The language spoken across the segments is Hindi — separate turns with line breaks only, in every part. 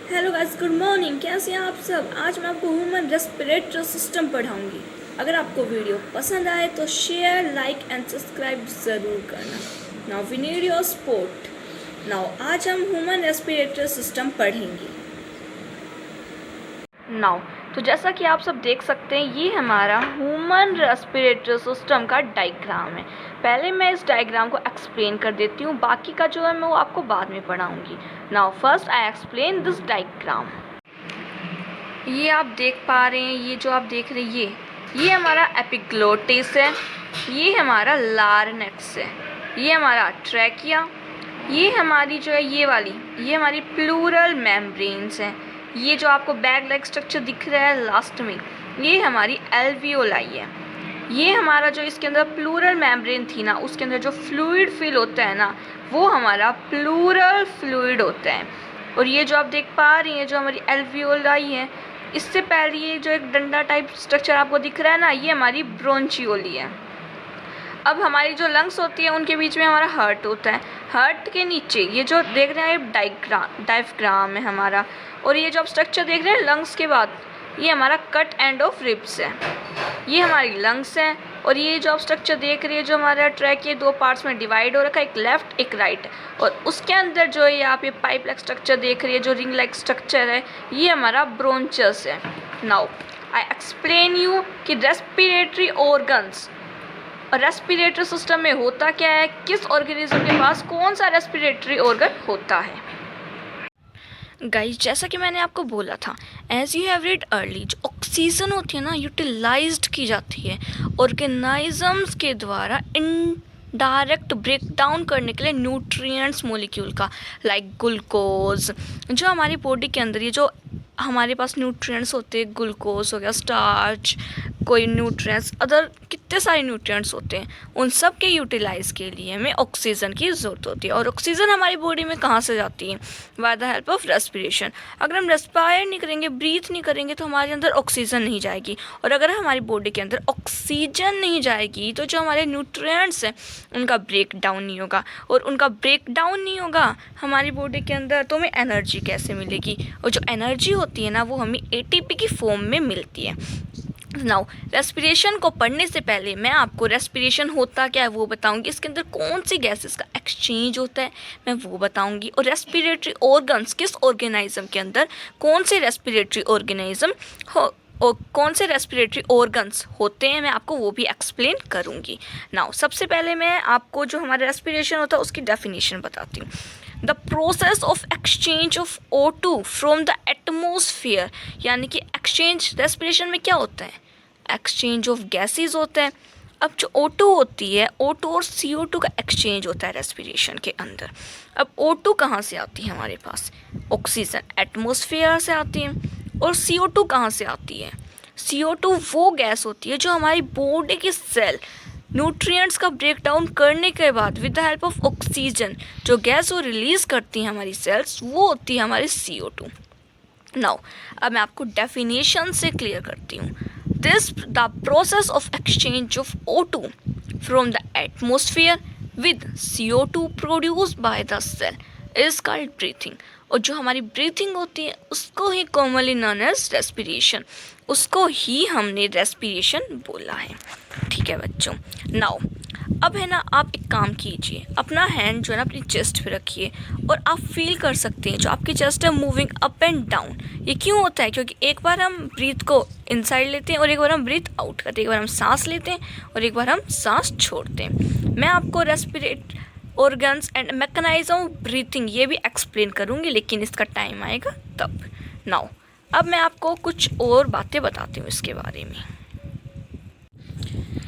Hello guys, good morning. कैसे हैं आप सब? आज मैं आपको ह्यूमन रेस्पिरेटरी सिस्टम पढ़ाऊंगी। अगर आपको वीडियो पसंद आए तो शेयर, लाइक एंड सब्सक्राइब ज़रूर करना। Now we need your support. Now आज हम ह्यूमन रेस्पिरेटरी सिस्टम पढ़ेंगे। नाउ तो जैसा कि आप सब देख सकते हैं, ये हमारा ह्यूमन रेस्पिरेटरी सिस्टम का डायग्राम है। पहले मैं इस डायग्राम को एक्सप्लेन कर देती हूँ, बाकी का जो है मैं वो आपको बाद में पढ़ाऊँगी। Now first I explain this diagram. ये आप देख पा रहे हैं, ये जो आप देख रहे हैं ये हमारा एपिग्लोटिस है, ये हमारा लार्नेक्स है, ये हमारा ट्रैकिया, ये हमारी जो है ये हमारी प्लूरल मेम्ब्रेन्स हैं। ये जो आपको बैग लाइक स्ट्रक्चर दिख रहा है लास्ट में, ये हमारी एल्वियोलाई है। ये हमारा जो इसके अंदर प्लूरल मेम्ब्रेन थी ना, उसके अंदर जो फ्लूइड फिल होता है ना, वो हमारा प्लूरल फ्लूइड होता है। और ये जो आप देख पा रही हैं, जो हमारी एल्वियोलाई है, इससे पहले ये जो एक डंडा टाइप स्ट्रक्चर आपको दिख रहा है ना, ये हमारी ब्रोंचियोली है। अब हमारी जो लंग्स होती है उनके बीच में हमारा हार्ट होता है। हार्ट के नीचे ये जो देख रहे हैं डायफ्राम है हमारा, और ये जो आप स्ट्रक्चर देख रहे हैं लंग्स के बाद, ये हमारा कट एंड ऑफ रिब्स है। ये हमारी लंग्स हैं। और ये जो आप स्ट्रक्चर देख रही है, जो हमारा ट्रैक ये दो पार्ट्स में डिवाइड हो रखा है, एक लेफ्ट एक राइट, और उसके अंदर जो है आप ये पाइप लाइक स्ट्रक्चर देख रही है, जो रिंग लाइक स्ट्रक्चर है, ये हमारा ब्रोंचस है। नाउ आई एक्सप्लेन यू कि रेस्पिरेटरी ऑर्गन्स और रेस्पिरेटरी सिस्टम में होता क्या है, किस ऑर्गेनिज्म के पास कौन सा रेस्पिरेटरी ऑर्गन होता है। गाइस, जैसा कि मैंने आपको बोला था, as you have read early, जो ऑक्सीजन होती है ना, यूटिलाइज्ड की जाती है ऑर्गेनिजम्स के द्वारा इनडायरेक्ट ब्रेक डाउन करने के लिए न्यूट्रिएंट्स मॉलिक्यूल का, लाइक ग्लूकोज। जो हमारी बॉडी के अंदर ये जो हमारे पास न्यूट्रिएंट्स होते हैं, ग्लूकोज हो गया, स्टार्च, कोई न्यूट्रिएंट्स, अदर कितने सारे न्यूट्रिएंट्स होते हैं, उन सब के यूटिलाइज के लिए हमें ऑक्सीजन की ज़रूरत होती है। और ऑक्सीजन हमारी बॉडी में कहाँ से जाती है? By the help of respiration. अगर हम रेस्पायर नहीं करेंगे, ब्रीथ नहीं करेंगे, तो हमारे अंदर ऑक्सीजन नहीं जाएगी। और अगर हमारी बॉडी के अंदर ऑक्सीजन नहीं जाएगी, तो जो हमारे न्यूट्रिएंट्स हैं उनका ब्रेक डाउन नहीं होगा। और उनका ब्रेक डाउन नहीं होगा हमारी बॉडी के अंदर, तो हमें एनर्जी कैसे मिलेगी? और जो एनर्जी होती है ना, वो हमें एटीपी की फॉर्म में मिलती है। नाउ रेस्पिरेशन को पढ़ने से पहले मैं आपको रेस्पिरेशन होता क्या है वो बताऊंगी, इसके अंदर कौन सी गैसेस का एक्सचेंज होता है मैं वो बताऊंगी, और रेस्पिरेटरी ऑर्गन्स किस ऑर्गेनाइज्म के अंदर कौन से रेस्पिरेटरी ऑर्गेनाइज्म और कौन से रेस्पिरेटरी ऑर्गन्स होते हैं मैं आपको वो भी एक्सप्लेन करूंगी। नाउ सबसे पहले मैं आपको जो हमारा रेस्पिरेशन होता है उसकी डेफिनेशन बताती हूँ। The process of exchange of O2 from the atmosphere, यानी कि एक्सचेंज रेस्पिरेशन में क्या होता है? एक्सचेंज ऑफ गैसेस होता है। अब जो O2 होती है, O2 और CO2 का एक्सचेंज होता है रेस्पिरेशन के अंदर। अब O2 कहाँ से आती है हमारे पास? ऑक्सीजन एटमॉस्फेयर से आती है। और CO2 कहाँ से आती है? CO2 वो गैस होती है जो हमारी बॉडी के सेल न्यूट्रिएंट्स का ब्रेक डाउन करने के बाद with the help of oxygen जो गैस वो रिलीज़ करती हैं हमारी सेल्स, वो होती है हमारी CO2। नाउ अब मैं आपको डेफिनेशन से क्लियर करती हूँ। This the process of exchange of O2 from the atmosphere with CO2 produced by the cell is called breathing. और जो हमारी ब्रीथिंग होती है उसको ही कॉमनली नोन एज रेस्पिरेशन, उसको ही हमने रेस्पिरेशन बोला है। ठीक है बच्चों। नाउ अब है ना, आप एक काम कीजिए, अपना हैंड जो है ना अपनी चेस्ट पे रखिए और आप फील कर सकते हैं जो आपकी चेस्ट है मूविंग अप एंड डाउन। ये क्यों होता है? क्योंकि एक बार हम ब्रीथ को इनसाइड लेते हैं और एक बार हम ब्रीथ आउट करते हैं, एक बार हम सांस लेते हैं और एक बार हम सांस छोड़ते हैं। मैं आपको रेस्पिरेट organs and mechanism of breathing ये भी एक्सप्लेन करूँगी, लेकिन इसका टाइम आएगा तब। नाउ अब मैं आपको कुछ और बातें बताती हूँ इसके बारे में।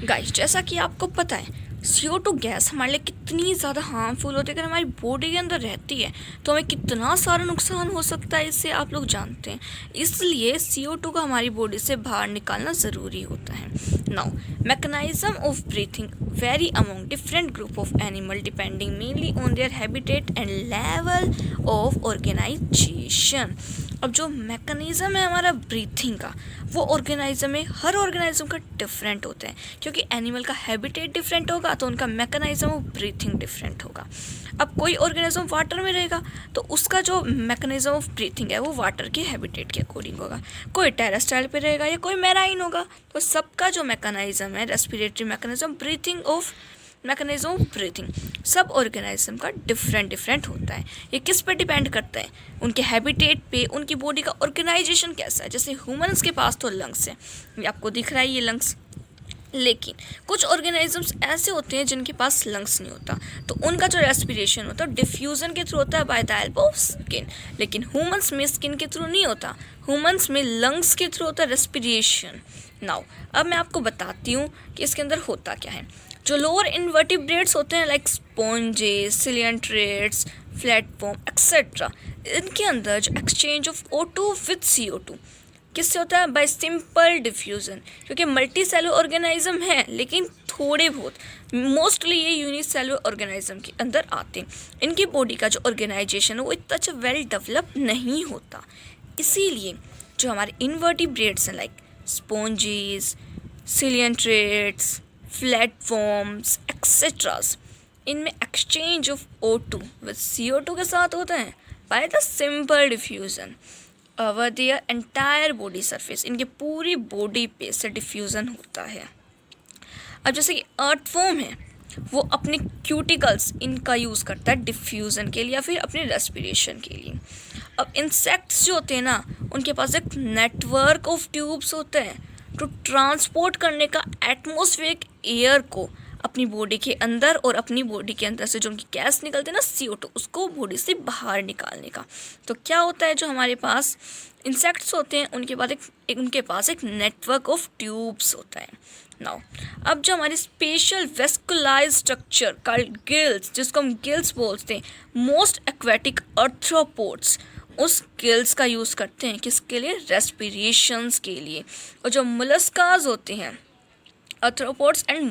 गाइस, जैसा कि आपको पता है CO2 गैस हमारे लिए कितनी ज़्यादा हार्मफुल होती है। अगर हमारी बॉडी के अंदर रहती है तो हमें कितना सारा नुकसान हो सकता है, इससे आप लोग जानते हैं। इसलिए CO2 को हमारी बॉडी से बाहर निकालना ज़रूरी होता है। Now mechanism of breathing very among different group of animal depending mainly on their habitat and level of organisation. अब जो मैकेनिज़्म है हमारा ब्रीथिंग का, वो ऑर्गेनाइज़म में हर ऑर्गेनाइज़म का डिफरेंट होता है, क्योंकि एनिमल का हैबिटेट डिफरेंट होगा तो उनका मैकेनिज़्म ऑफ ब्रीथिंग डिफरेंट होगा। अब कोई ऑर्गेनिज्म वाटर में रहेगा तो उसका जो मैकेनिज्म ऑफ ब्रीथिंग है वो वाटर के हैबिटेट के अकॉर्डिंग होगा। कोई टेरेस्ट्राइल पे रहेगा या कोई मैराइन होगा, तो सबका जो मैकेनिज्म है respiratory mechanism, breathing of mechanism of breathing, सब ऑर्गेनिज्म का डिफरेंट होता है। ये किस पे डिपेंड करता है? उनके हैबिटेट पे, उनकी बॉडी का ऑर्गेनाइजेशन कैसा है। जैसे ह्यूमंस के पास तो लंग्स है, ये आपको दिख रहा है ये लंग्स, लेकिन कुछ ऑर्गेनिजम्स ऐसे होते हैं जिनके पास लंग्स नहीं होता, तो उनका जो रेस्पिरेशन होता है डिफ्यूज़न के थ्रू होता है by the help of skin. लेकिन ह्यूमंस में स्किन के थ्रू नहीं होता, ह्यूमंस में लंग्स के थ्रू होता है रेस्पिरेशन। नाउ अब मैं आपको बताती हूँ कि इसके अंदर होता क्या है। जो लोअर इनवर्टिब्रेट्स होते हैं लाइक स्पॉन्जेस, सिलियंट्रेट्स, प्लेटफॉर्म एक्सेट्रा, इनके अंदर जो exchange of O2 with CO2 किससे होता है? Bye simple diffusion. क्योंकि मल्टी सेलुलर ऑर्गेनिज्म है लेकिन थोड़े बहुत, मोस्टली ये यूनिसेलुलर ऑर्गेनिज्म के अंदर आते हैं। इनकी बॉडी का जो ऑर्गेनाइजेशन है वो इतना अच्छा वेल डेवलप नहीं होता, इसीलिए जो हमारे इनवर्टिब्रेट्स हैं लाइक स्पॉन्जेस, सिलियंट्रेट्स, प्लेटफॉर्म्स एक्सेट्रास, इनमें exchange of O2 with CO2 के साथ होता है by the simple diffusion over their entire body surface. इनके पूरी बॉडी पे से डिफ्यूज़न होता है। अब जैसे कि अर्थवॉर्म है, वो अपने क्यूटिकल्स इनका यूज़ करता है डिफ्यूज़न के लिए या फिर अपने रेस्पिरेशन के लिए। अब इंसेक्ट्स जो होते हैं ना, उनके पास एक नेटवर्क ऑफ ट्यूब्स होते हैं टू ट्रांसपोर्ट करने का एटमॉस्फेरिक एयर को अपनी बॉडी के अंदर, और अपनी बॉडी के अंदर से जो उनकी गैस निकलती है ना CO2, उसको बॉडी से बाहर निकालने का। तो क्या होता है, जो हमारे पास इंसेक्ट्स होते हैं उनके पास एक नेटवर्क ऑफ ट्यूब्स होता है। नाउ अब जो हमारी स्पेशल वेस्कुलाइज स्ट्रक्चर कॉल्ड गिल्स, जिसको हम गिल्स बोलते हैं, मोस्ट एक्वेटिक आर्थ्रोपोड्स उस गिल्स का यूज़ करते हैं किसके लिए? रेस्पिरेशंस के लिए। और जो मोलस्कास होते हैं, आर्थ्रोपोड्स एंड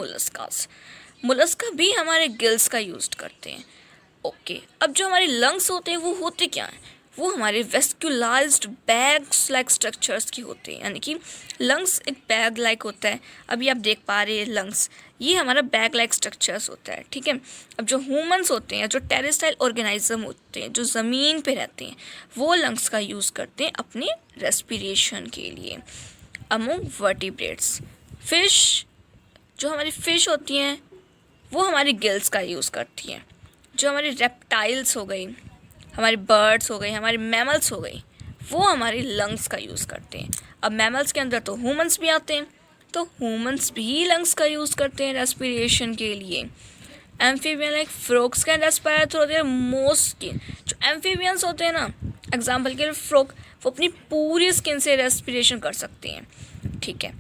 मोलस्का भी हमारे गिल्स का यूज़ करते हैं। ओके, अब जो हमारे लंग्स होते हैं वो होते क्या हैं? वो हमारे वेस्कुलाइज्ड बैग्स लाइक स्ट्रक्चर्स की होते हैं, यानी कि लंग्स एक बैग लाइक होता है। अभी आप देख पा रहे हैं लंग्स, ये हमारा बैग लाइक स्ट्रक्चर्स होता है, ठीक है। अब जो ह्यूमंस होते हैं, जो टेरेस्ट्राइल ऑर्गेनिज्म होते हैं, जो ज़मीन पे रहते हैं, वो लंग्स का यूज़ करते हैं अपने रेस्पिरेशन के लिए। अमंग वर्टिब्रेट्स, फिश, जो हमारी फ़िश होती हैं वो हमारी गिल्स का यूज़ करती हैं। जो हमारी रेप्टाइल्स हो गई, हमारी बर्ड्स हो गई, हमारी मैमल्स हो गई, वो हमारी लंग्स का यूज़ करते हैं। अब मैमल्स के अंदर तो ह्यूमंस भी आते हैं, तो ह्यूमंस भी लंग्स का यूज़ करते हैं रेस्पिरेशन के लिए। Amphibian like frogs can respire through their most skin. जो एम्फीबियंस होते हैं ना, एग्जाम्पल के लिए फ्रॉग, वो अपनी पूरी स्किन से रेस्पिरेशन कर सकते हैं, ठीक है।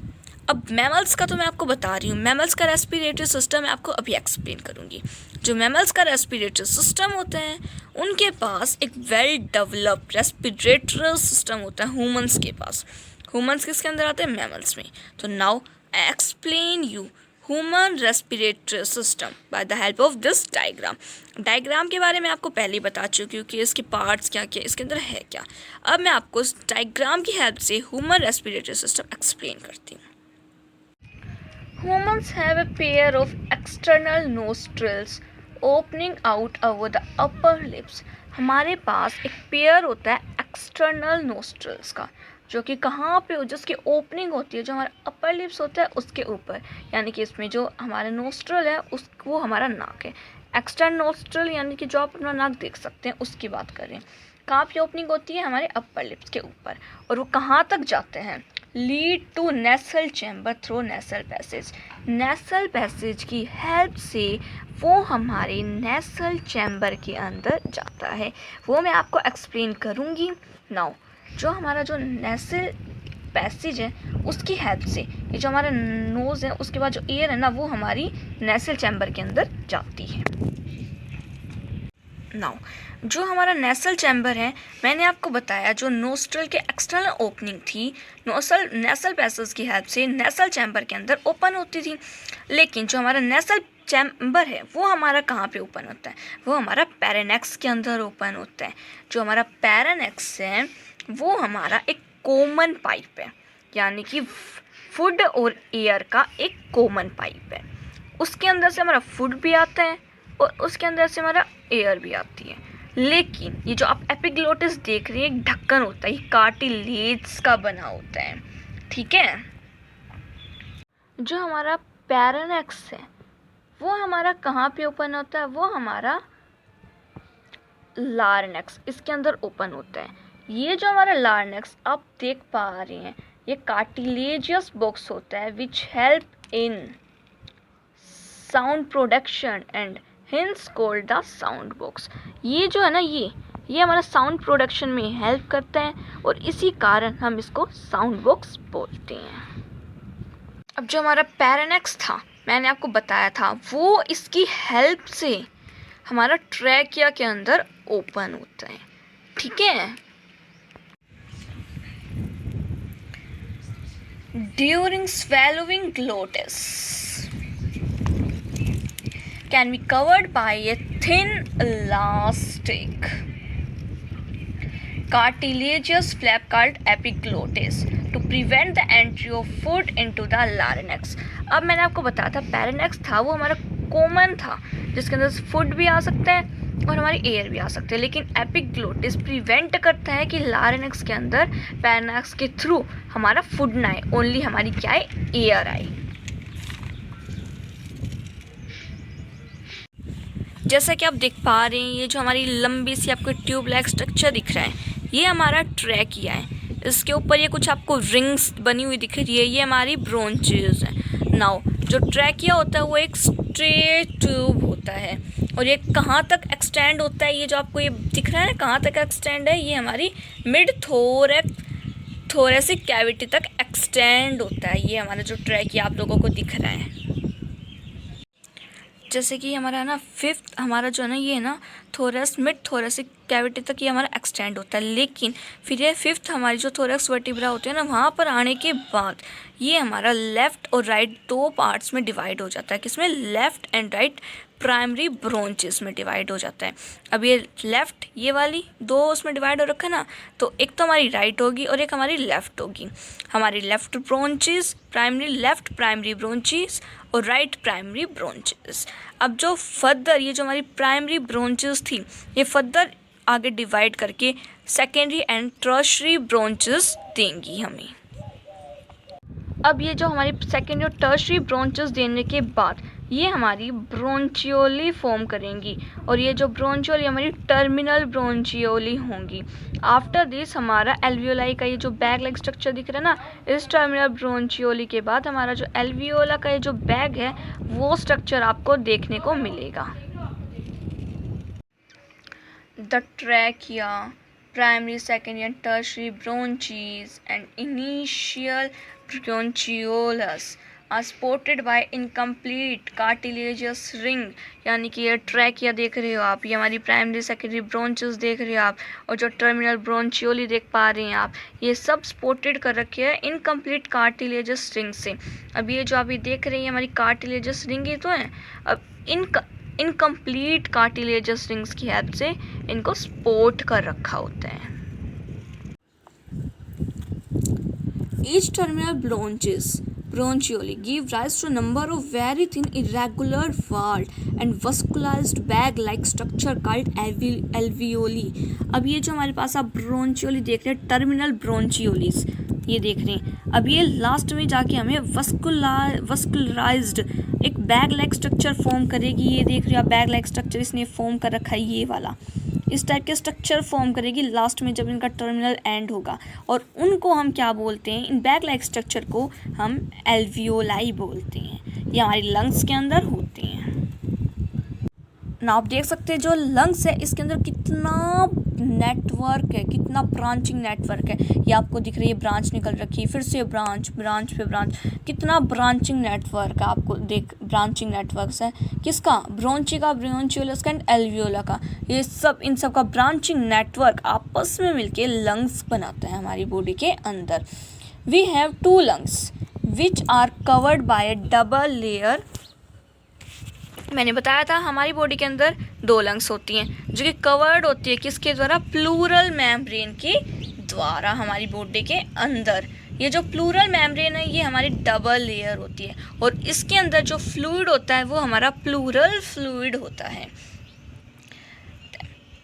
अब मैमल्स का तो मैं आपको बता रही हूँ, मैमल्स का रेस्पिरेटरी सिस्टम मैं आपको अभी एक्सप्लेन करूँगी। जो मैमल्स का रेस्पिरेटरी सिस्टम होता है, उनके पास एक वेल डेवलप्ड रेस्पिरेटरी सिस्टम होता है ह्यूमंस के पास। ह्यूमंस किसके अंदर आते हैं? मैमल्स में। तो now I explain you human respiratory system by the help of this diagram के बारे में आपको पहले ही बता चुकी हूँ कि इसके पार्ट्स क्या क्या, इसके अंदर है क्या। अब मैं आपको इस डायग्राम की हेल्प से ह्यूमन रेस्पिरेटरी सिस्टम एक्सप्लेन करती हूँ। Humans have a pair of external nostrils opening out over the upper lips. हमारे पास एक पेयर होता है एक्सटर्नल नोस्ट्रल्स का, जो कि कहाँ पे हो, जिसकी ओपनिंग होती है जो हमारा अपर लिप्स होता है उसके ऊपर, यानी कि इसमें जो हमारा नोस्ट्रल है वो हमारा नाक है। एक्सटर्नल नोस्ट्रल यानी कि जो आप अपना नाक देख सकते हैं उसकी बात करें, कहाँ पे ओपनिंग होती है? हमारे अपर लिप्स के ऊपर। और वो कहाँ तक जाते हैं? Lead to nasal chamber through nasal passage. Nasal passage की हेल्प से वो हमारे नेसल चैम्बर के अंदर जाता है, वो मैं आपको एक्सप्लेन करूँगी। नाउ जो हमारा जो नेसल पैसेज है उसकी हेल्प से ये जो हमारा नोज़ है उसके बाद जो एयर है ना, वो हमारी नेसल चैम्बर के अंदर जाती है। नाउ जो हमारा नेसल चैम्बर है, मैंने आपको बताया जो नोस्ट्रल के एक्सटर्नल ओपनिंग थी, नेसल पैसेज की हेल्प से नेसल चैम्बर के अंदर ओपन होती थी। लेकिन जो हमारा नेसल चैम्बर है वो हमारा कहाँ पे ओपन होता है? वो हमारा पैरानेक्स के अंदर ओपन होता है। जो हमारा पैरानेक्स है वो हमारा एक कॉमन पाइप है, यानी कि फूड और एयर का एक कॉमन पाइप है। उसके अंदर से हमारा फूड भी आता है और उसके अंदर से हमारा एयर भी आती है। लेकिन ये जो आप एपिग्लोटिस देख रहे हैं, एक ढक्कन होता है, ये कार्टिलेज का बना होता है, ठीक है। जो हमारा पैरानेक्स है वो हमारा कहाँ पे ओपन होता है, वो हमारा लार्नेक्स, इसके अंदर ओपन होता है। ये जो हमारा लार्नेक्स आप देख पा रहे हैं, ये कार्टिलेजियस बॉक्स होता है which help in sound production and hints called the sound box. ये जो है ना, ये हमारा साउंड प्रोडक्शन में हेल्प करता है और इसी कारण हम इसको साउंड बॉक्स बोलते हैं। अब जो हमारा पैरानेक्स था, मैंने आपको बताया था, वो इसकी हेल्प से हमारा ट्रैकिया के अंदर ओपन होता है, ठीक है। During swallowing glottis can be covered by a thin elastic cartilaginous flap called epiglottis to prevent the entry of food into the larynx। अब मैंने आपको बताया था पैरानेक्स था वो हमारा कॉमन था, जिसके अंदर फूड भी आ सकता है और हमारी एयर भी आ सकते हैं, लेकिन एपिग्लोटिस प्रिवेंट करता है कि लारिंक्स के अंदर पैरानेक्स के थ्रू हमारा फूड ना आए, ओनली हमारी क्या है, एयर आए। जैसा कि आप देख पा रहे हैं, ये जो हमारी लंबी सी आपको ट्यूब लाइक स्ट्रक्चर दिख रहा है, ये हमारा ट्रैकिया है। इसके ऊपर ये कुछ आपको रिंग्स बनी हुई दिख रही है, ये हमारी ब्रोंचेस हैं। नाउ जो ट्रैकिया होता है वो एक स्ट्रेट ट्यूब होता है और ये कहाँ तक एक्सटेंड होता है, ये जो आपको ये दिख रहा है ना कहाँ तक एक्सटेंड है, ये हमारी मिड थोरेसिक कैविटी तक एक्सटेंड होता है। ये हमारा जो ट्रैकिया आप लोगों को दिख रहा है, जैसे कि हमारा ना फिफ्थ हमारा जो है ना, ये है ना थोरस मिड थोरेसिक कैविटी तक ये हमारा एक्सटेंड होता है, लेकिन फिर ये फिफ्थ हमारी जो थोरैक्स वर्टिब्रा होती है ना, वहाँ पर आने के बाद ये हमारा लेफ़्ट और राइट दो पार्ट्स में डिवाइड हो जाता है। किसमें, लेफ़्ट एंड राइट प्राइमरी ब्रोंचेस में डिवाइड हो जाता है। अब ये लेफ़्ट ये वाली दो उसमें डिवाइड हो रखा है ना, तो एक तो हमारी राइट होगी और एक हमारी लेफ़्ट होगी। हमारी लेफ़्ट ब्रोंचेस प्राइमरी, लेफ़्ट प्राइमरी ब्रोंचेस और राइट प्राइमरी ब्रोंचेस। अब जो फर्दर ये जो हमारी प्राइमरी ब्रोंचेस थी, ये फर्दर आगे डिवाइड करके सेकेंडरी एंड टर्शरी ब्रोंचेस देंगी हमें। अब ये जो हमारी सेकेंडरी और टर्शरी ब्रोंचेस देने के बाद ये हमारी ब्रोंचियोली फॉर्म करेंगी और ये जो ब्रोंचियोली हमारी टर्मिनल ब्रोंचियोली होंगी। आफ्टर दिस हमारा एल्वियोलाई का ये जो बैग लाइक स्ट्रक्चर दिख रहा है ना, इस टर्मिनल ब्रोंचियोली के बाद हमारा जो एल्वियोला का ये जो बैग है वो स्ट्रक्चर आपको देखने को मिलेगा। The trachea, primary, secondary and tertiary bronches and initial bronchioles are supported by incomplete cartilaginous ring। यानी कि ये ट्रैकिया देख रहे हो आप, ये हमारी प्राइमरी सेकेंडरी ब्रोंचेस देख रहे हो आप, और जो टर्मिनल ब्रोंचियोली देख पा रहे हैं आप, ये सब सपोर्टेड कर रखे हैं इनकम्प्लीट कार्टिलेजस रिंग से। अब ये जो आप ये देख रहे हैं हमारी कार्टिलेजस रिंग ही तो है। अब इनकम्प्लीट कार्टिलेजस रिंग्स की हेल्प से इनको सपोर्ट कर रखा होता है। Each terminal bronchioli give rise to a number of very thin irregular walled and vascularized bag like structure called alveoli। अब ये जो हमारे पास आप ब्रोंचियोली देख रहे हैं, टर्मिनल ब्रोंचियोलीज ये देख रहे हैं, अब ये लास्ट में जाके हमें वस्कुलराइज्ड एक बैग लाइक स्ट्रक्चर फॉर्म करेगी। ये देख रहे हो आप बैग लाइक स्ट्रक्चर इसने फॉर्म कर रखा है, ये वाला इस टाइप के स्ट्रक्चर फॉर्म करेगी लास्ट में जब इनका टर्मिनल एंड होगा, और उनको हम क्या बोलते हैं, इन बैग लाइक स्ट्रक्चर को हम एल्वियोलाई बोलते हैं। ये हमारी लंग्स के अंदर होते हैं ना। आप देख सकते हैं जो लंग्स है इसके अंदर कितना नेटवर्क है, कितना ब्रांचिंग नेटवर्क है। ये आपको दिख रही है ब्रांच निकल रखी है, फिर से ब्रांच पे ब्रांच, कितना ब्रांचिंग नेटवर्क है आपको देख, ब्रांचिंग नेटवर्क्स है किसका, ब्रोंची का, ब्रोंचियोलस का एंड एल्वियोला का। ये सब इन सब का ब्रांचिंग नेटवर्क आपस में मिलके लंग्स बनाता है हमारी बॉडी के अंदर। We have 2 lungs which are covered by a double layer. मैंने बताया था हमारी बॉडी के अंदर 2 लंग्स होती हैं जो कि कवर्ड होती है किसके द्वारा, प्लूरल मेम्ब्रेन के द्वारा हमारी बॉडी के अंदर। ये जो प्लूरल मेम्ब्रेन है ये हमारी डबल लेयर होती है और इसके अंदर जो फ्लूइड होता है वो हमारा प्लूरल फ्लूइड होता है।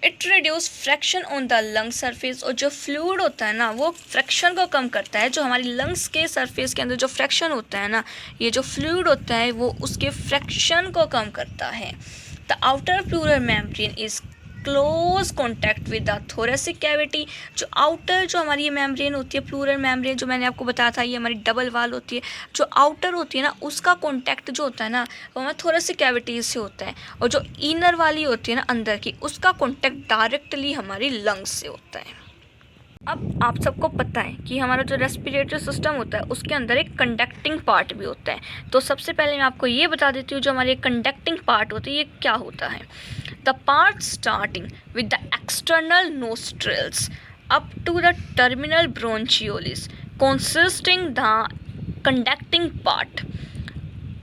It reduce fraction on the lung surface, और जो फ्लूइड होता है ना वो फ्रैक्शन को कम करता है। जो हमारी लंग्स के सरफेस के अंदर जो फ्रैक्शन होता है ना, ये जो फ्लूइड होता है वो उसके फ्रैक्शन को कम करता है। The outer pleural membrane is close contact with the thoracic cavity. जो आउटर जो हमारी ये मेम्ब्रेन होती है, प्लूरल मेम्ब्रेन जो मैंने आपको बताया था, ये हमारी डबल वाल होती है। जो आउटर होती है ना उसका कॉन्टैक्ट जो होता है ना वो हमारे थोरेसिक कैविटी से होता है, और जो इनर वाली होती है ना अंदर की, उसका कॉन्टैक्ट डायरेक्टली हमारी लंग्स से होता है। अब आप सबको पता है कि हमारा जो रेस्पिरेटरी सिस्टम होता है उसके अंदर एक कंडक्टिंग पार्ट भी होता है। तो सबसे पहले मैं आपको ये बता देती हूँ जो हमारी कंडक्टिंग पार्ट होती है ये क्या होता है। The part starting with the external nostrils up to the terminal bronchioles consisting the conducting part.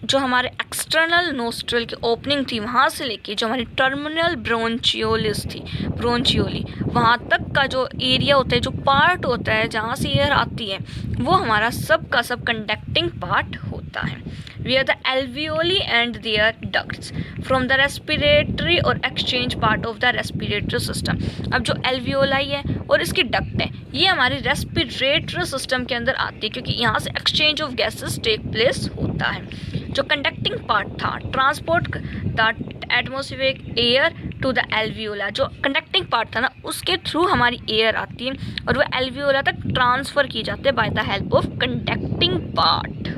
जो हमारे एक्सटर्नल नोस्ट्रल की ओपनिंग थी वहाँ से लेके जो हमारी टर्मिनल ब्रोंचियोलिस थी, ब्रोंचियोली, वहाँ तक का जो एरिया होता है, जो पार्ट होता है जहाँ से एयर आती है, वो हमारा सब का सब कंडक्टिंग पार्ट होता है। Where the alveoli and their ducts from the respiratory or exchange part of the respiratory system। अब जो alveoli है और इसकी duct है ये हमारे respiratory system के अंदर आती है, क्योंकि यहाँ से exchange of gases take place होता है। जो conducting part था transport the atmospheric air to the alveoli, जो conducting part था ना उसके थ्रू हमारी एयर आती है और वो alveoli तक ट्रांसफ़र की जाती है by the help of conducting part।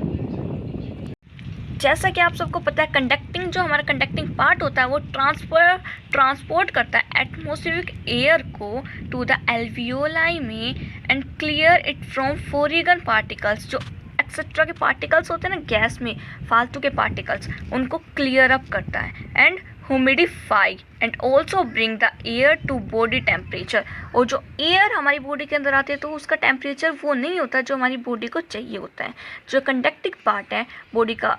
जैसा कि आप सबको पता है कंडक्टिंग जो हमारा कंडक्टिंग पार्ट होता है वो ट्रांसपोर्ट करता है एटमॉस्फेरिक एयर को टू द एल्वियोलाई में and clear it from foreign particles. जो एक्सेट्रा के पार्टिकल्स होते हैं ना गैस में, फालतू के पार्टिकल्स, उनको क्लियर अप करता है and humidify and also bring the air to body temperature. और जो एयर हमारी बॉडी के अंदर आती है तो उसका टेम्परेचर वो नहीं होता जो हमारी बॉडी को चाहिए होता है। जो कंडक्टिंग पार्ट है बॉडी का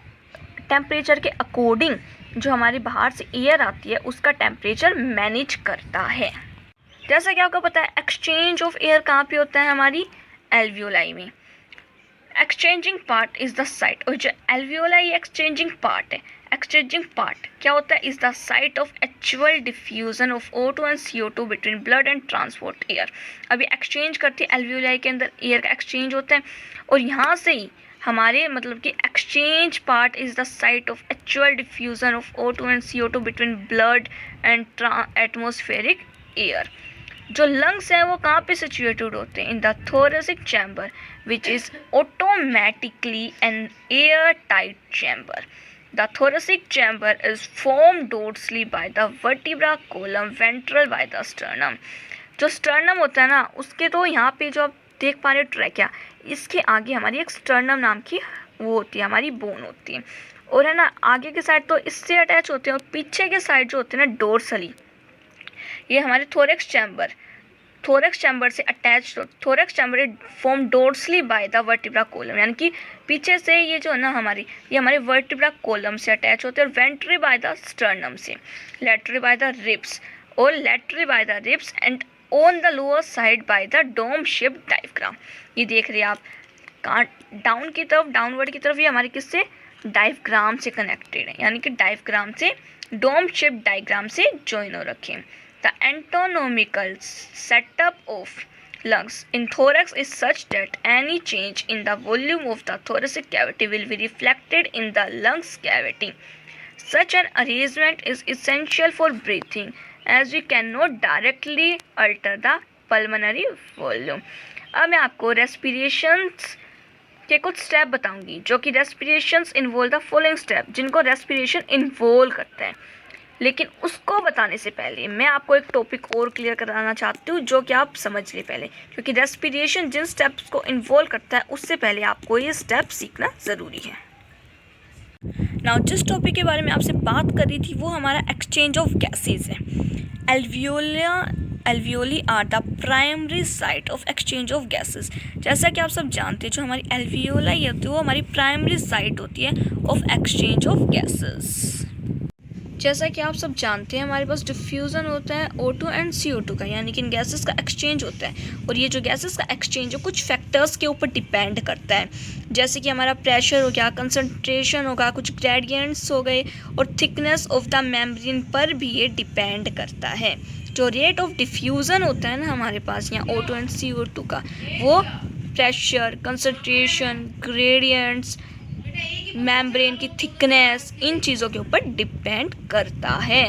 टेम्परेचर के अकॉर्डिंग जो हमारे बाहर से एयर आती है उसका टेम्परेचर मैनेज करता है। जैसा कि आपको पता है एक्सचेंज ऑफ एयर कहाँ पे होता है, हमारी एल्वियोलाई में। Exchanging part is the site, और जो एल्वियोलाई एक्सचेंजिंग पार्ट है, एक्सचेंजिंग पार्ट क्या होता है, is the site of actual diffusion of O2 and CO2 between blood and transport air. अभी एक्सचेंज करती है एल्वियोलाई के अंदर एयर का एक्सचेंज होता है और यहाँ से ही हमारे मतलब कि exchange part is the site of actual diffusion of O2 and CO2 between blood and atmospheric air. जो लंग्स हैं वो कहाँ पे सिचुएटेड होते हैं, in the thoracic chamber which is automatically an air tight chamber. The thoracic chamber is form dorsally by the vertebra column ventral by the sternum. जो स्टर्नम होता है ना उसके तो यहाँ पे जो आप देख पा रहे हो ट्रैकिया, इसके आगे हमारी एक स्टर्नम नाम की वो होती है, हमारी बोन होती है, और है ना आगे के साइड तो इससे अटैच होते हैं और पीछे के साइड जो होते हैं ना डोर्सली, ये हमारे थोरेक्स चैम्बर से attach. Thorax chamber form dorsally by the vertebra column, यानी कि पीछे से ये जो है ना ये हमारे वर्टिब्रा कोलम से अटैच होते हैं, और वेंट्री बाय द स्टर्नम से, लेटरी बाय द रिब्स और laterally by the ribs and on the lower side by the dome shape diaphragm. ये देख रहे हैं आप डाउनवर्ड की तरफ ये हमारे किससे, डायफ्राम से कनेक्टेड है, यानी कि डायफ्राम से डोम शेप डायग्राम से ज्वाइन हो रखे हैं। The anatomical setup of lungs in thorax is such that any change in the volume of the thoracic cavity will be reflected in the lungs cavity. Such an arrangement is essential for breathing as we cannot directly alter the pulmonary volume. अब मैं आपको रेस्पिरेशंस के कुछ स्टेप बताऊंगी जो कि रेस्पिरेशंस इन्वॉल्व द फॉलोइंग स्टेप, जिनको रेस्पिरेशन इन्वॉल्व करते हैं। लेकिन उसको बताने से पहले मैं आपको एक टॉपिक और क्लियर कराना चाहती हूँ जो कि आप समझ लें पहले, क्योंकि रेस्पिरेशन जिन स्टेप्स को इन्वॉल्व करता है उससे पहले आपको ये स्टेप सीखना ज़रूरी है। नाउ जिस टॉपिक के बारे में आपसे बात कर रही थी वो हमारा एक्सचेंज ऑफ गैसेज है। Alveoli are the primary site of exchange of gases. जैसा कि आप सब जानते हैं जो हमारी एल्वियोलाई होती है वो हमारी प्राइमरी साइट होती है ऑफ एक्सचेंज ऑफ गैसेस। जैसा कि आप सब जानते हैं हमारे पास डिफ्यूज़न होता है O2 एंड CO2 का, यानी कि इन गैसेस का एक्सचेंज होता है। और ये जो गैसेस का एक्सचेंज है कुछ फैक्टर्स के ऊपर डिपेंड करता है, जैसे कि हमारा प्रेशर हो गया, कंसंट्रेशन होगा, कुछ ग्रेडियंट्स हो गए, और थिकनेस ऑफ द मेम्ब्रेन पर भी ये डिपेंड करता है। जो रेट ऑफ डिफ्यूज़न होता है ना हमारे पास यहाँ O2 एंड CO2 का, वो प्रेशर, कंसंट्रेशन, ग्रेडियंट्स, मेम्ब्रेन की थिकनेस, इन चीज़ों के ऊपर डिपेंड करता है।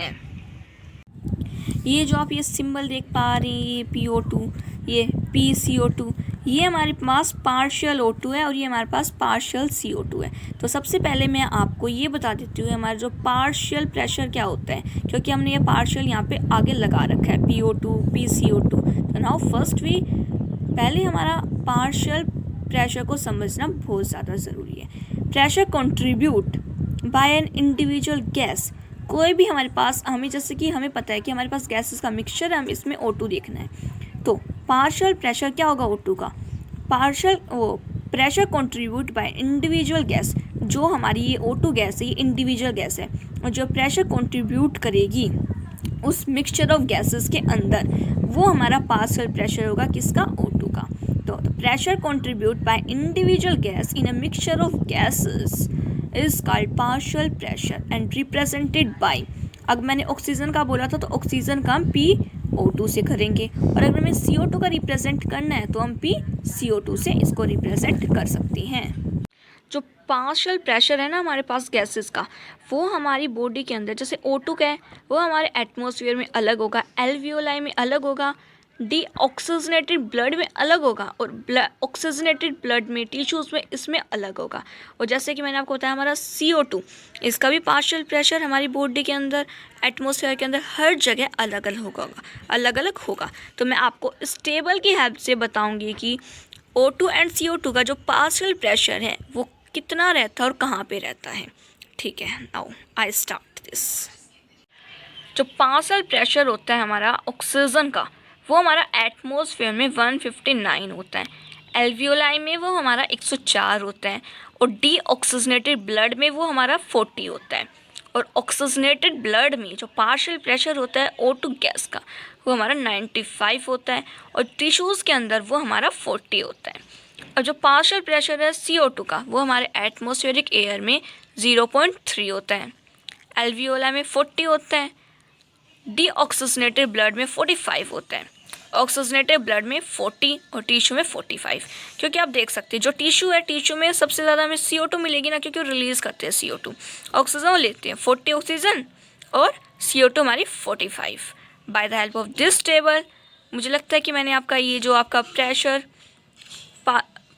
ये जो आप ये सिंबल देख पा रहे हैं, ये PO2, ये PCO2, ये हमारे पास पार्शियल O2 है और ये हमारे पास पार्शियल CO2 है। तो सबसे पहले मैं आपको ये बता देती हूँ हमारा जो पार्शियल प्रेशर क्या होता है, क्योंकि हमने ये पार्शियल यहाँ पे आगे लगा रखा है, PO2, PCO2। तो नाउ फर्स्ट वी पहले हमारा पार्शियल प्रेशर को समझना बहुत ज़्यादा ज़रूरी है। Pressure contribute by an individual gas, कोई भी हमारे पास, हमें जैसे कि हमें पता है कि हमारे पास गैसेस का मिक्सचर है, हम इसमें O2 देखना है। तो पार्शियल प्रेशर क्या होगा O2 का, पार्शियल वो pressure contribute by individual gas, जो हमारी ये O2 गैस है ये इंडिविजुअल गैस है, और जो प्रेशर कंट्रीब्यूट करेगी उस मिक्सचर ऑफ गैसेस के अंदर, वो हमारा पार्शियल प्रेशर होगा, किसका, O2 का। तो pressure contribute by individual gas in a mixture of gases is called partial pressure and represented by, अगर मैंने ऑक्सीजन का बोला था तो ऑक्सीजन का हम PO2 से करेंगे, और अगर हमें CO2 का रिप्रेजेंट करना है तो हम PCO2 से इसको रिप्रेजेंट कर सकते हैं। जो पार्शियल प्रेशर है ना हमारे पास गैसेस का, वो हमारी बॉडी के अंदर, जैसे O2 का है वो हमारे एटमॉस्फेयर में अलग होगा, एल्वियोलाई में अलग होगा, डीऑक्सीजनेटेड ब्लड में अलग होगा, और ऑक्सीजनेटेड ब्लड में, टिश्यूज़ में, इसमें अलग होगा। और जैसे कि मैंने आपको बताया हमारा CO2, इसका भी पार्शियल प्रेशर हमारी बॉडी के अंदर, एटमॉस्फेयर के अंदर हर जगह अलग अलग होगा। तो मैं आपको इस टेबल की हेल्प से बताऊंगी कि O2 एंड CO2 का जो पार्शियल प्रेशर है वो कितना रहता है और कहाँ पे रहता है। ठीक है, नाउ आई स्टार्ट दिस। जो पार्शियल प्रेशर होता है हमारा ऑक्सीजन का, वो हमारा एटमॉस्फेयर में 159 होता है, एल्वियोलाई में वो हमारा 104 होता है, और डीऑक्सीजनेटेड ब्लड में वो हमारा 40 होता है, और ऑक्सीजनेटेड ब्लड में जो पार्शियल प्रेशर होता है O2 गैस का, वो हमारा 95 होता है, और टिश्यूज़ के अंदर वो हमारा 40 होता है। और जो पार्शियल प्रेशर है CO2 का, वो हमारे एटमॉस्फेरिक एयर में 0.3 होता है, एल्वियोलाई में 40 होता है, डीऑक्सीजनेटेड ब्लड में 45 होता है, ऑक्सीजनेटेड ब्लड में 40 और टिश्यू में 45। क्योंकि आप देख सकते हैं जो टिश्यू है, टिश्यू में सबसे ज़्यादा हमें CO2 मिलेगी ना, क्योंकि वो रिलीज़ करते हैं CO2, ऑक्सीजन वो लेते हैं 40 ऑक्सीजन और CO2 हमारी 45। By the help of this table मुझे लगता है कि मैंने आपका ये जो आपका प्रेशर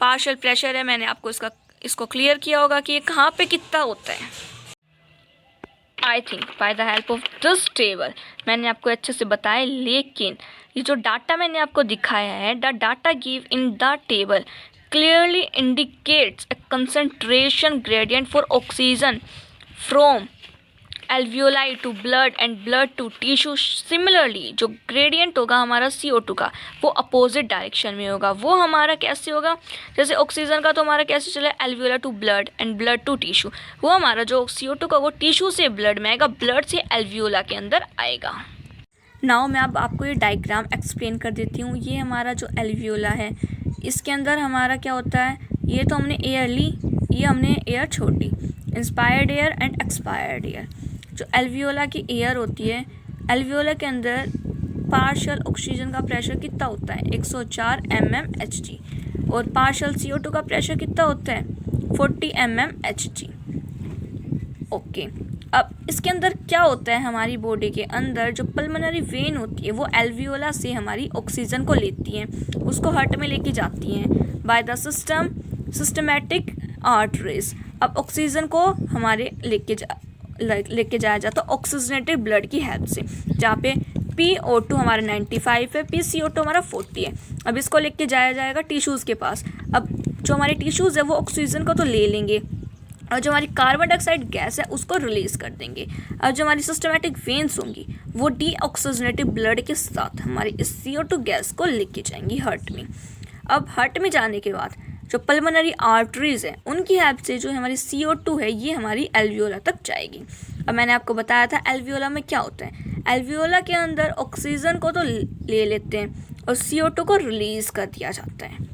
पार्शियल प्रेशर है, मैंने आपको इसको क्लियर किया होगा कि ये कहाँ पे कितना होता है। I think by the help of this table मैंने आपको अच्छे से बताया, लेकिन ये जो डाटा मैंने आपको दिखाया है, the data give in the table clearly indicates a concentration gradient for oxygen from alveoli to blood and blood to tissue. Similarly जो ग्रेडियंट होगा हमारा CO2 का, वो अपोजिट डायरेक्शन में होगा। वो हमारा कैसे होगा, जैसे ऑक्सीजन का तो हमारा कैसे चले, alveoli to blood and blood to tissue, वो हमारा जो CO2 का वो टिश्यू से ब्लड में आएगा, ब्लड से एल्वियोला के अंदर आएगा। नाउ मैं अब आपको ये डायग्राम एक्सप्लेन कर देती हूँ। ये हमारा जो एल्वियोला है, इसके अंदर हमारा क्या होता है, ये तो हमने एयर ली, ये हमने एयर छोड़ दी, inspired air and expired air. जो एल्वियोला की एयर होती है, एल्वियोला के अंदर पार्शियल ऑक्सीजन का प्रेशर कितना होता है, 104 mmHg, और पार्शियल CO2 का प्रेशर कितना होता है, 40 mmHg। ओके, अब इसके अंदर क्या होता है, हमारी बॉडी के अंदर जो पल्मोनरी वेन होती है वो एल्वियोला से हमारी ऑक्सीजन को लेती हैं, उसको हार्ट में लेके जाती हैं बाय द सिस्टमैटिक आर्टरीज। अब ऑक्सीजन को हमारे लेके जाया जाता है ऑक्सीजनेटेड ब्लड की हेल्प से, जहाँ पे PO2 हमारा 95 है, PCO2 हमारा 40 है। अब इसको लेके जाया जाएगा टिश्यूज़ के पास। अब जो हमारे टिश्यूज़ है वो ऑक्सीजन को तो ले लेंगे, और जो हमारी कार्बन डाइऑक्साइड गैस है उसको रिलीज़ कर देंगे। और जो हमारी सिस्टमैटिक वेन्स होंगी वो डीऑक्सीजनेटेड ब्लड के साथ हमारी इस CO2 गैस को लेके जाएंगी हार्ट में। अब हार्ट में जाने के बाद जो पल्मोनरी आर्टरीज़ है उनकी हेल्प से जो हमारी CO2 है ये हमारी एल्वियोला तक जाएगी। अब मैंने आपको बताया था एल्वियोला में क्या होता है। एल्वियोला के अंदर ऑक्सीजन को तो ले लेते हैं और CO2 को रिलीज़ कर दिया जाता है।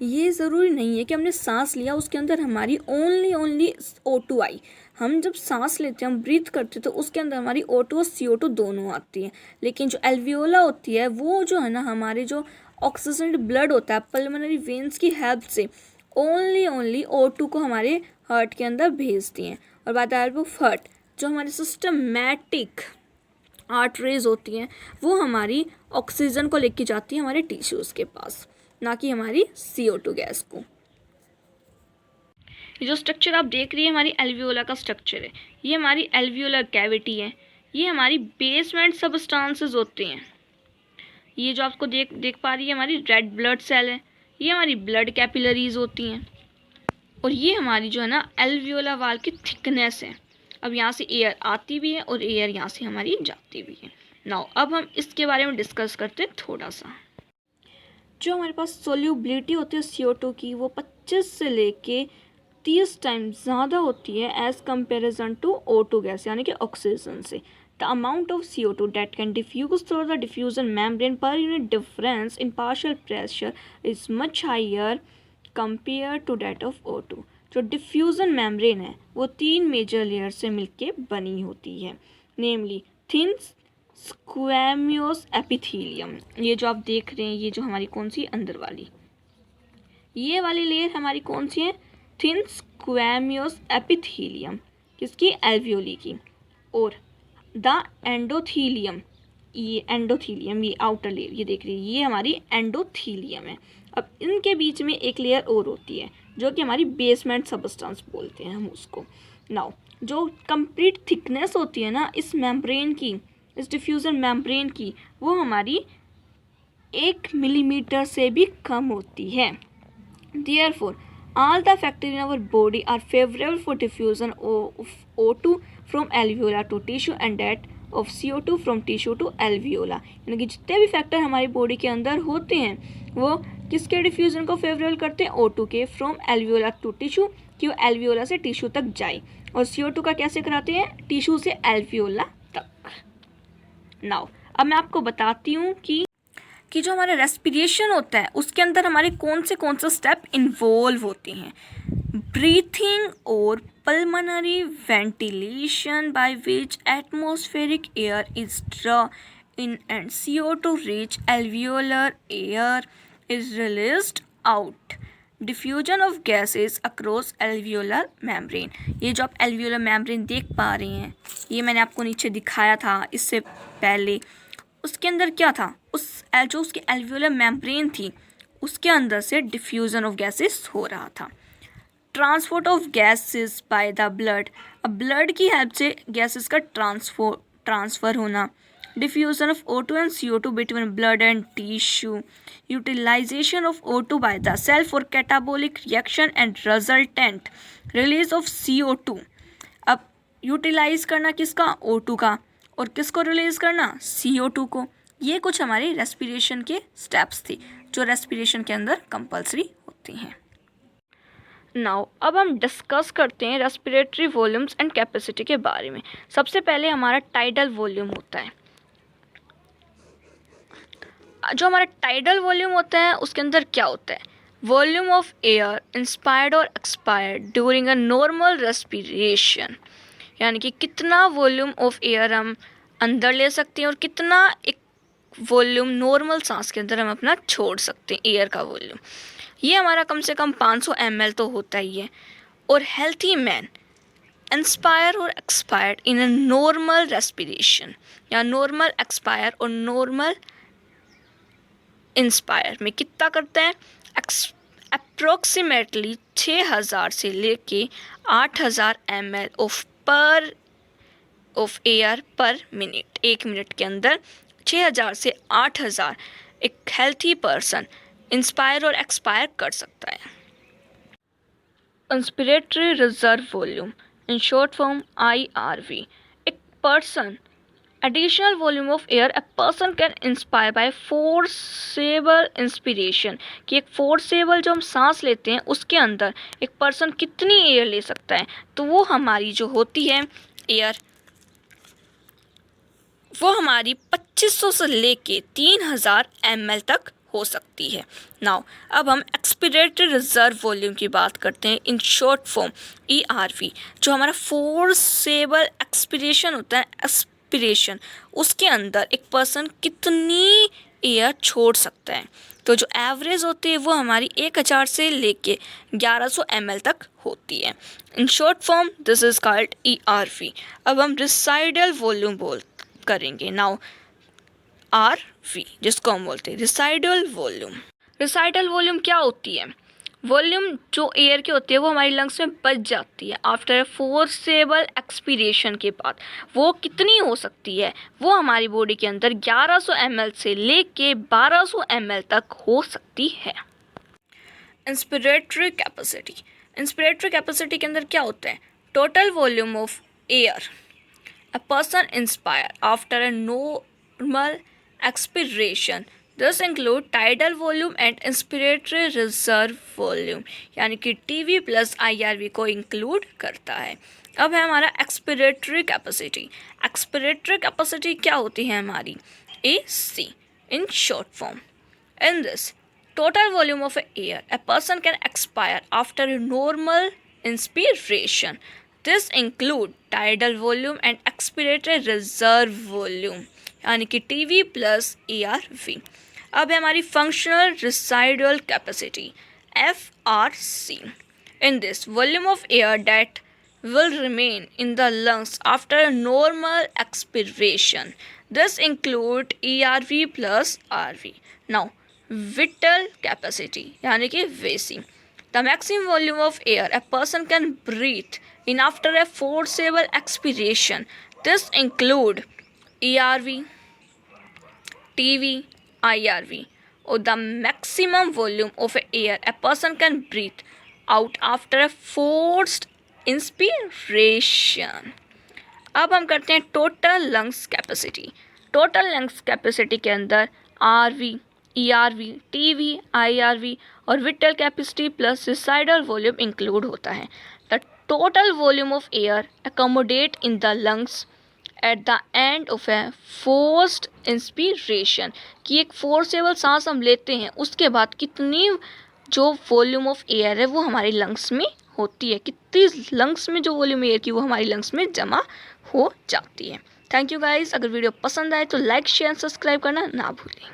ये ज़रूरी नहीं है कि हमने सांस लिया उसके अंदर हमारी ओनली O2 आई। हम जब सांस लेते हैं, हम ब्रीथ करते हैं, तो उसके अंदर हमारी O2 और CO2 दोनों आती है। लेकिन जो एल्वियोला होती है वो जो है ना, हमारे जो ऑक्सीजन ब्लड होता है पल्मोनरी वेन्स की हेल्प से ओनली O2 को हमारे हार्ट के अंदर भेजती हैं। और बात आ रही है हार्ट, जो हमारे सिस्टमैटिक आर्टरीज होती हैं वो हमारी ऑक्सीजन को लेके जाती है हमारे टिश्यूज़ के पास, ना कि हमारी CO2 गैस को। ये जो स्ट्रक्चर आप देख रही है हमारी एल्वियोला का स्ट्रक्चर है। ये हमारी एल्वियोलर कैविटी है। ये हमारी बेसमेंट सबस्टांसेस होते हैं। ये जो आपको देख पा रही है हमारी रेड ब्लड सेल है। ये हमारी ब्लड कैपिलरीज होती हैं। और ये हमारी जो है ना एल्वियोला वाल की थिकनेस है। अब यहाँ से एयर आती भी है और एयर यहाँ से हमारी जाती भी है। नाउ अब हम इसके बारे में डिस्कस करते हैं थोड़ा सा। जो हमारे पास सोल्यूबिलिटी होती है CO2 की, वो 25 से लेके 30 टाइम ज़्यादा होती है as comparison to O2 gas, यानी कि ऑक्सीजन से। The amount of CO2 that can diffuse through the diffusion membrane per unit difference in partial pressure is much higher compare to that of O2। जो डिफ्यूजन मेम्ब्रेन है वो 3 मेजर लेयर से मिलके बनी होती है, नेमली थिन स्क्वैमोस एपिथेलियम। ये जो आप देख रहे हैं, ये जो हमारी कौन सी अंदर वाली, ये वाली लेयर हमारी कौन सी है, थिन स्क्वैमोस एपिथेलियम, किसकी, एल्वियोली की। और द एंडोथीलियम, ये एंडोथीलियम, ये आउटर लेयर, ये देख रही है, ये हमारी एंडोथीलियम है। अब इनके बीच में एक लेयर और होती है जो कि हमारी बेसमेंट सबस्टेंस बोलते हैं हम उसको। नाउ जो कंप्लीट थिकनेस होती है ना इस मेम्ब्रेन की, इस डिफ्यूजन मेम्ब्रेन की, वो हमारी 1 मिलीमीटर से भी कम होती है। Therefore, all the factors in our body are favorable for diffusion of O2 from alveolar to tissue and that of CO2 from tissue to alveola। यानी कि जितने भी फैक्टर हमारी बॉडी के अंदर होते हैं वो किसके डिफ्यूजन को फेवरेबल करते हैं, O2 के, फ्रॉम एल्वियोला टू टिश्यू, कि वो एल्वियोला से टिश्यू तक जाए, और CO2 का कैसे कराते हैं, टिश्यू से एल्वियोला तक। नाउ अब मैं आपको बताती हूँ कि जो हमारा रेस्पिरेशन होता है उसके अंदर हमारे कौन से स्टेप इन्वॉल्व होते हैं। ब्रीथिंग और pulmonary ventilation by which atmospheric air is draw in and CO2 rich alveolar air is released out. Diffusion of gases across alveolar membrane. ये जो आप एल्वियोलर मेम्ब्रेन देख पा रही हैं, ये मैंने आपको नीचे दिखाया था इससे पहले। उसके अंदर क्या था, जो उसकी एल्वियोलर मेम्ब्रेन थी उसके अंदर से डिफ्यूजन ऑफ गैसेस हो रहा था। Transport of gases by the blood, अब ब्लड की हेल्प से गैसेस का ट्रांसफ़र होना। Diffusion of O2 and CO2 between blood and tissue. Utilisation of O2 by the cell for catabolic reaction and resultant release of CO2। अब यूटिलाइज करना किसका, O2 का, और किसको रिलीज करना, CO2 को। ये कुछ हमारे रेस्पिरेशन के स्टेप्स थे जो रेस्पिरेशन के अंदर कंपल्सरी होती हैं। नाउ अब हम डिस्कस करते हैं रेस्पिरेटरी वॉल्यूम्स एंड कैपेसिटी के बारे में। सबसे पहले हमारा टाइडल वॉल्यूम होता है। जो हमारा टाइडल वॉल्यूम होता है उसके अंदर क्या होता है, वॉल्यूम ऑफ एयर इंस्पायर्ड और expired during a normal respiration, यानी कि कितना वॉल्यूम ऑफ एयर हम अंदर ले सकते हैं और कितना एक वॉल्यूम नॉर्मल सांस के अंदर हम अपना छोड़ सकते हैं, एयर का वॉल्यूम। ये हमारा कम से कम 500 ml तो होता ही है। और हेल्थी मैन इंस्पायर और expired in a normal respiration, या नॉर्मल एक्सपायर और नॉर्मल इंस्पायर में कितना करते हैं, अप्रोक्सीमेटली 6000 से लेके 8000 ml ऑफ एयर पर मिनट। 1 मिनट के अंदर 6000 से 8000 एक हेल्थी पर्सन इंस्पायर और एक्सपायर कर सकता है। Inspiratory reserve volume in short form IRV, एक person additional volume of air a person can inspire by forcible inspiration, कि एक forcible जो हम सांस लेते हैं उसके अंदर एक पर्सन कितनी एयर ले सकता है, तो वो हमारी जो होती है एयर वो हमारी 2500 से लेके 3000 ml तक हो सकती है। नाउ अब हम एक्सपिरेटरी रिजर्व वॉल्यूम की बात करते हैं इन शॉर्ट फॉर्म ERV। जो हमारा फोर्सेबल एक्सपिरेशन होता है, एक्सपिरेशन, उसके अंदर एक पर्सन कितनी एयर छोड़ सकता है, तो जो एवरेज होती है वो हमारी 1000 से लेके 1100 ml तक होती है। In short form this is called ERV। अब हम रिसाइडल वॉल्यूम करेंगे। नाउ RV जिसको हम बोलते हैं रिसाइडल वॉल्यूम। रिसाइडल वॉल्यूम क्या होती है? वॉल्यूम जो एयर की होती है वो हमारी लंग्स में बच जाती है आफ्टर फोर्सेबल एक्सपीरेशन के बाद। वो कितनी हो सकती है? वो हमारी बॉडी के अंदर 1100 ml से लेके 1200 ml तक हो सकती है। Inspiratory capacity. इंस्पिरेटरी कैपेसिटी के अंदर क्या होता है? Total volume of air a person inspire after a normal expiration. This include tidal volume and inspiratory reserve volume, यानी कि TV प्लस IRV को इंक्लूड करता है। अब है हमारा एक्सपिरेटरी कैपेसिटी। एक्सपिरेटरी कैपेसिटी क्या होती है हमारी? AC in short form. In this, total volume of air a person can expire after a normal inspiration. This include tidal volume and expiratory reserve volume, यानी कि TV प्लस ERV। अब है हमारी functional residual capacity FRC। In this, volume of air that will remain in the lungs after a normal expiration. This include ERV plus RV. Now, vital capacity, यानी कि VC। The maximum volume of air a person can breathe in after a forcible expiration. This include ERV, TV, IRV, or the maximum volume of air a person can breathe out after a forced inspiration. अब हम करते हैं total lungs capacity. Total lungs capacity के अंदर RV, ERV, TV, IRV और vital capacity plus residual volume include होता है। The total volume of air accommodate in the lungs at the end of a forced inspiration, कि एक फोर्सेबल सांस हम लेते हैं उसके बाद कितनी जो वॉल्यूम ऑफ एयर है वो हमारी लंग्स में होती है, कितनी लंग्स में जो वॉल्यूम एयर की वो हमारी लंग्स में जमा हो जाती है। Thank you guys. अगर वीडियो पसंद आए तो लाइक शेयर सब्सक्राइब करना ना भूलें।